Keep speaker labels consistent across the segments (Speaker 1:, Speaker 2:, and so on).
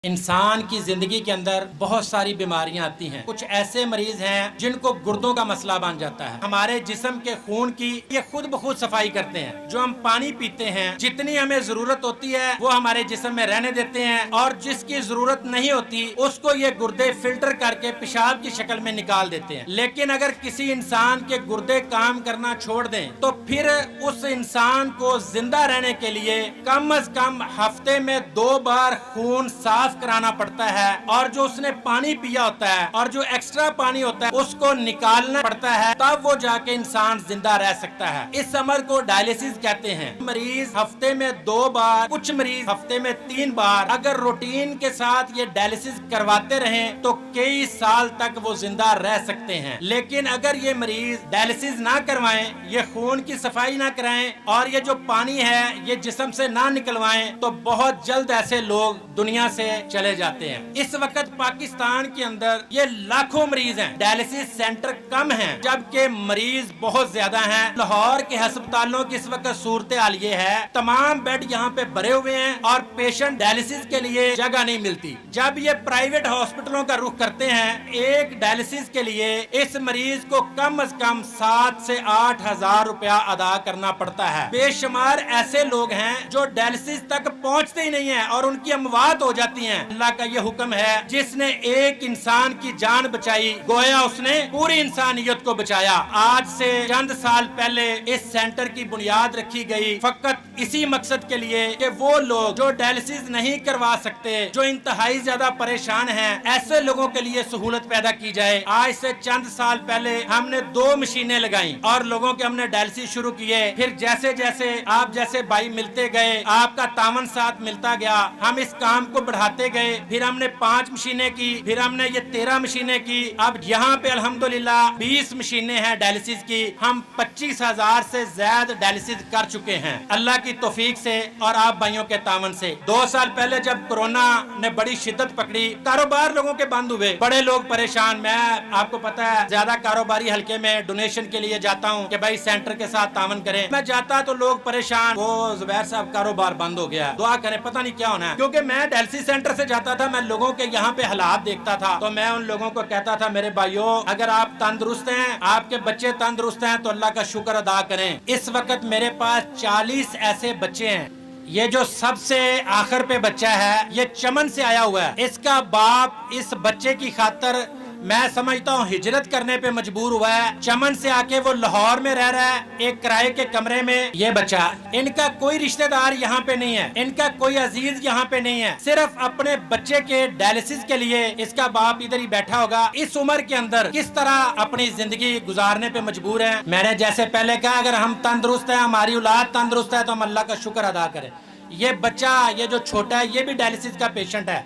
Speaker 1: इंसान की जिंदगी के अंदर बहुत सारी बीमारियां आती हैं। कुछ ऐसे मरीज हैं जिनको गुर्दों का मसला बन जाता है। हमारे जिस्म के खून की ये खुद ब खुद सफाई करते हैं। जो हम पानी पीते हैं, जितनी हमें जरूरत होती है वो हमारे जिस्म में रहने देते हैं, और जिसकी जरूरत नहीं होती उसको ये गुर्दे फिल्टर करके पेशाब की शक्ल में निकाल देते हैं। लेकिन अगर किसी इंसान के गुर्दे काम करना छोड़ दें तो फिर उस इंसान को जिंदा रहने के लिए कम से कम हफ्ते में 2 बार खून साफ कराना पड़ता है, और जो उसने पानी पिया होता है और जो एक्स्ट्रा पानी होता है उसको निकालना पड़ता है, तब वो जाके इंसान जिंदा रह सकता है। इस अमल को डायलिसिस कहते हैं। मरीज हफ्ते में 2 बार, कुछ मरीज हफ्ते में 3 बार अगर रूटीन के साथ ये डायलिसिस करवाते रहें तो कई साल तक वो जिंदा रह सकते हैं। लेकिन अगर ये मरीज डायलिसिस ना करवाएं, ये खून की सफाई ना कराएं और ये जो पानी है ये जिस्म से ना निकलवाएं तो बहुत जल्द ऐसे लोग दुनिया से चले जाते हैं। इस वक्त पाकिस्तान के अंदर ये लाखों मरीज हैं, डायलिसिस सेंटर कम हैं, जबकि मरीज बहुत ज्यादा हैं। लाहौर के अस्पतालों की इस वक्त सूरत हाल ये है, तमाम बेड यहाँ पे भरे हुए हैं और पेशेंट डायलिसिस के लिए जगह नहीं मिलती। जब ये प्राइवेट हॉस्पिटलों का रुख करते हैं, एक डायलिसिस के लिए इस मरीज को कम से कम 7 से 8 हजार रुपया अदा करना पड़ता है। बेशुमार ऐसे लोग हैं जो डायलिसिस तक पहुँचते ही नहीं है और उनकी अमवात हो जाती है। अल्लाह का ये हुक्म है, जिसने एक इंसान की जान बचाई गोया उसने पूरी इंसानियत को बचाया। आज से चंद साल पहले इस सेंटर की बुनियाद रखी गई फकत इसी मकसद के लिए कि वो लोग जो डायलिसिस नहीं करवा सकते, जो इंतहाई ज्यादा परेशान हैं, ऐसे लोगों के लिए सहूलत पैदा की जाए। आज से चंद साल पहले हमने 2 मशीनें लगाई और लोगों के हमने डायलिसिस शुरू किए। फिर जैसे जैसे आप जैसे भाई मिलते गए, आपका तावन साथ मिलता गया, हम इस काम को बढ़ाते गए। फिर हमने 5 मशीनें की, फिर हमने ये 13 मशीनें की। अब यहाँ पे अल्हम्दुलिल्लाह 20 मशीनें हैं डायलिसिस की। हम 25,000 से ज्यादा डायलिसिस कर चुके हैं अल्लाह की तौफीक से और आप भाइयों के तावन से। 2 साल पहले जब कोरोना ने बड़ी शिद्दत पकड़ी, कारोबार लोगों के बंद हुए, बड़े लोग परेशान। मैं आपको पता है ज्यादा कारोबारी हल्के में डोनेशन के लिए जाता हूँ कि भाई सेंटर के साथ तावन करें। मैं जाता तो लोग परेशान, वो जुबैर साहब कारोबार बंद हो गया, दुआ करें, पता नहीं क्या होना है। क्योंकि मैं डायलिसिस सेंटर से जाता था, मैं लोगों के यहाँ पे हालात देखता था, तो मैं उन लोगों को कहता था, मेरे भाइयों अगर आप तंदुरुस्त हैं, आपके बच्चे तंदुरुस्त हैं तो अल्लाह का शुक्र अदा करें। इस वक्त मेरे पास 40 ऐसे बच्चे हैं। ये जो सबसे आखिर पे बच्चा है ये चमन से आया हुआ है। इसका बाप इस बच्चे की खातिर मैं समझता हूँ हिजरत करने पे मजबूर हुआ है। चमन से आके वो लाहौर में रह रहा है, एक किराए के कमरे में। ये बच्चा, इनका कोई रिश्तेदार यहाँ पे नहीं है, इनका कोई अजीज यहाँ पे नहीं है, सिर्फ अपने बच्चे के डायलिसिस के लिए इसका बाप इधर ही बैठा होगा। इस उम्र के अंदर किस तरह अपनी जिंदगी गुजारने पे मजबूर है। मैंने जैसे पहले कहा, अगर हम तंदुरुस्त है, हमारी औलाद तंदुरुस्त है तो हम अल्लाह का शुक्र अदा करें। ये बच्चा, ये जो छोटा है, ये भी डायलिसिस का पेशेंट है,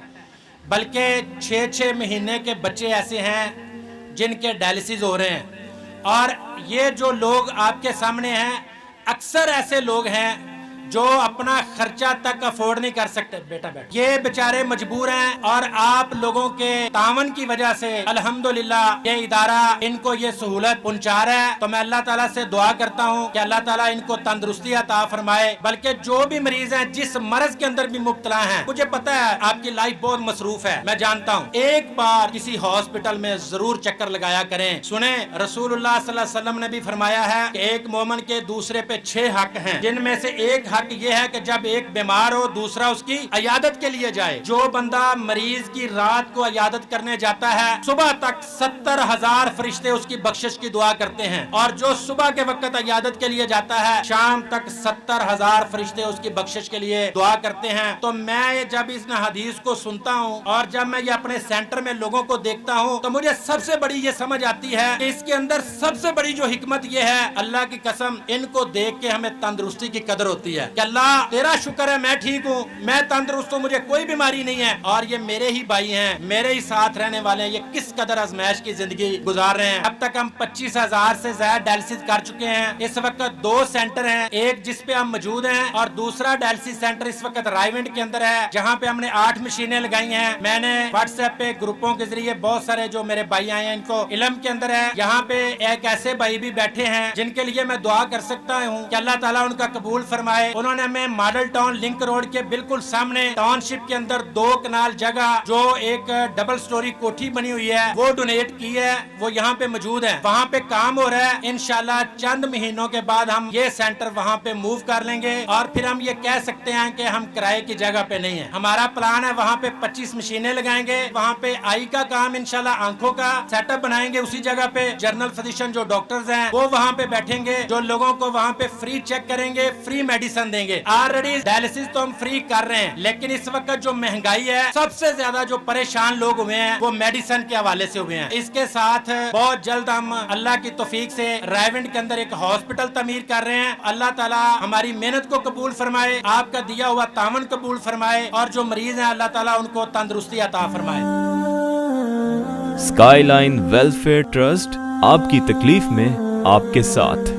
Speaker 1: बल्कि 6-6 महीने के बच्चे ऐसे हैं जिनके डायलिसिस हो रहे हैं। और ये जो लोग आपके सामने हैं, अक्सर ऐसे लोग हैं जो अपना खर्चा तक अफोर्ड नहीं कर सकते। बेटा बैठ, ये बेचारे मजबूर हैं और आप लोगों के तावन की वजह से अल्हम्दुलिल्लाह ये इदारा इनको ये सहूलत पहुंचा रहा है। तो मैं अल्लाह ताला से दुआ करता हूँ कि अल्लाह ताला इनको तंदुरुस्ती अता फरमाए। बल्कि जो भी मरीज हैं, जिस मर्ज के अंदर भी मुब्तला हैं, मुझे पता है आपकी लाइफ बहुत मसरूफ है, मैं जानता हूँ, एक बार किसी हॉस्पिटल में जरूर चक्कर लगाया करें। सुने, रसूलुल्लाह सल्लल्लाहु अलैहि वसल्लम ने भी फरमाया है कि एक मोमिन के दूसरे पे 6 हक हैं, जिनमें से एक हक ये है कि जब एक बीमार हो दूसरा उसकी इयादत के लिए जाए। जो बंदा मरीज की रात को इयादत करने जाता है, सुबह तक 70,000 फरिश्ते उसकी बख्शिश की दुआ करते हैं, और जो सुबह के वक्त इयादत के लिए जाता है, शाम तक 70,000 फरिश्ते उसकी बख्शिश के लिए दुआ करते हैं। तो मैं जब इस हदीस को सुनता हूँ और जब मैं ये अपने सेंटर में लोगों को देखता हूँ, तो मुझे सबसे बड़ी ये समझ आती है कि इसके अंदर सबसे बड़ी जो हिकमत ये है, अल्लाह की कसम, इनको देख के हमें तंदुरुस्ती की कदर होती है कि अल्लाह तेरा शुक्र है, मैं ठीक हूँ, मैं तंदुरुस्त हूँ, मुझे कोई बीमारी नहीं है, और ये मेरे ही भाई हैं, मेरे ही साथ रहने वाले हैं। ये किस कदर आजमाइश की जिंदगी गुजार रहे हैं। अब तक हम 25,000 से ज्यादा डायलिसिस कर चुके हैं। इस वक्त 2 सेंटर हैं, एक जिस पे हम मौजूद हैं और दूसरा डायलिसिस सेंटर इस वक्त रायविंड के अंदर है, जहाँ पे हमने 8 मशीनें लगाई हैं। मैंने व्हाट्सएप पे ग्रुपों के जरिए बहुत सारे जो मेरे भाई आए हैं इनको इल्म के अंदर है। यहाँ पे एक ऐसे भाई भी बैठे हैं जिनके लिए मैं दुआ कर सकता हूँ कि अल्लाह ताला उनका कबूल फरमाए, उन्होंने हमें मॉडल टाउन लिंक रोड के बिल्कुल सामने टाउनशिप के अंदर 2 कनाल जगह जो एक डबल स्टोरी कोठी बनी हुई है वो डोनेट की है, वो यहाँ पे मौजूद है, वहाँ पे काम हो रहा है। इंशाल्लाह चंद महीनों के बाद हम ये सेंटर वहाँ पे मूव कर लेंगे और फिर हम ये कह सकते हैं कि हम किराए की जगह पे नहीं है। हमारा प्लान है वहाँ पे 25 मशीनें लगाएंगे, वहाँ पे आई का काम इंशाल्लाह आंखों का सेटअप बनाएंगे, उसी जगह पे जनरल फिजिशियन जो डॉक्टर्स हैं वो वहाँ पे बैठेंगे, जो लोगों को वहाँ पे फ्री चेक करेंगे, फ्री मेडिसिन देंगे। ऑलरेडी डायलिसिस तो हम फ्री कर रहे हैं, लेकिन इस वक्त जो महंगाई है सबसे ज्यादा जो परेशान लोग हुए हैं वो मेडिसिन के हवाले से हुए हैं। इसके साथ बहुत जल्द हम अल्लाह की तौफीक से रायविंड के अंदर एक हॉस्पिटल तमीर कर रहे हैं। अल्लाह ताला हमारी मेहनत को कबूल फरमाए, आपका दिया हुआ तावन कबूल फरमाए और जो मरीज हैं अल्लाह ताला उनको तंदुरुस्ती अता फरमाए।
Speaker 2: स्काईलाइन वेलफेयर ट्रस्ट आपकी तकलीफ में आपके साथ।